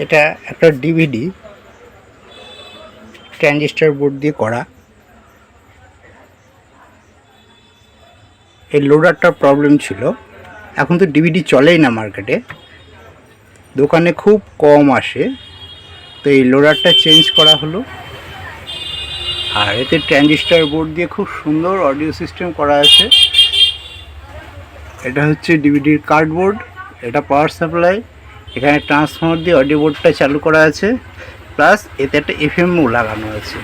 এটা একটা DVD transistor board দিয়ে করা। এই লোডারটার প্রবলেম ছিল, এখন তো ডিভিডি চলেই না মার্কেটে, দোকানে খুব কম আসে, তো এই লোডারটা চেঞ্জ করা হলো। আর এতে ট্রানজিস্টর বোর্ড দিয়ে খুব সুন্দর অডিও সিস্টেম করা আছে। এটা হচ্ছে ডিভিডির কার্ডবোর্ড, এটা পাওয়ার সাপ্লাই, এখানে ট্রান্সফর্মার দিয়ে অডিও বোর্ডটা চালু করা আছে, প্লাস এতে একটা এফএমও লাগানো আছে,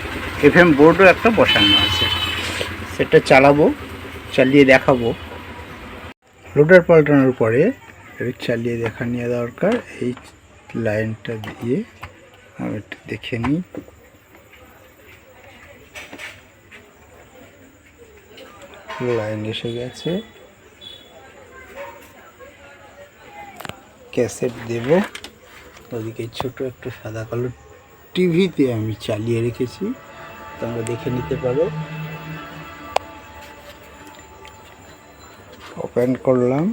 এফএম বোর্ডও একটা বসানো আছে। সেটা চালাবো, চালিয়ে দেখাবো। লোডার পাল্টানোর পরে চালিয়ে দেখা নেওয়া দরকার। এই লাইনটা দিয়ে আমি একটু দেখে নিই। লাইন এসে গেছে, ক্যাসেট দেব। ওদিকে ছোট একটা সাদা কালো টিভিতে আমি চালিয়ে রেখেছি, তোমরা দেখে নিতে পারো। ওপেন করলাম,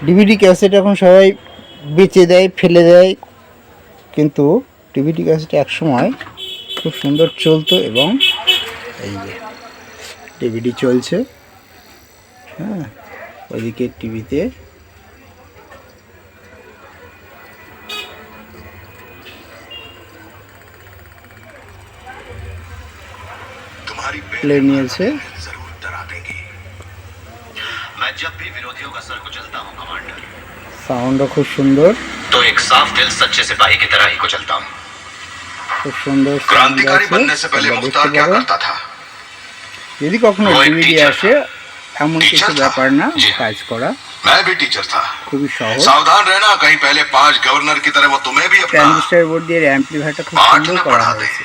ডিভিডি ক্যাসেট এখন সবাই বেচে দেয়, ফেলে দেয়, কিন্তু ডিভিডি ক্যাসেট একসময় খুব সুন্দর চলতো। এবং এই যে ডিভিডি চলছে, হ্যাঁ, ওইদিকে টিভিতে প্লে নিয়েছে। সাউন্ডও খুব সুন্দর, খুব সুন্দর সাউন্ড আছে। যদি কখনো ডিভিডি আসে, এমন কিছু ব্যাপার না, কাজ করা খুবই সহজ। ট্রানজিস্টর বোর্ড দিয়ে অ্যাম্পলিফায়ারটা খুব সুন্দর করা হয়েছে।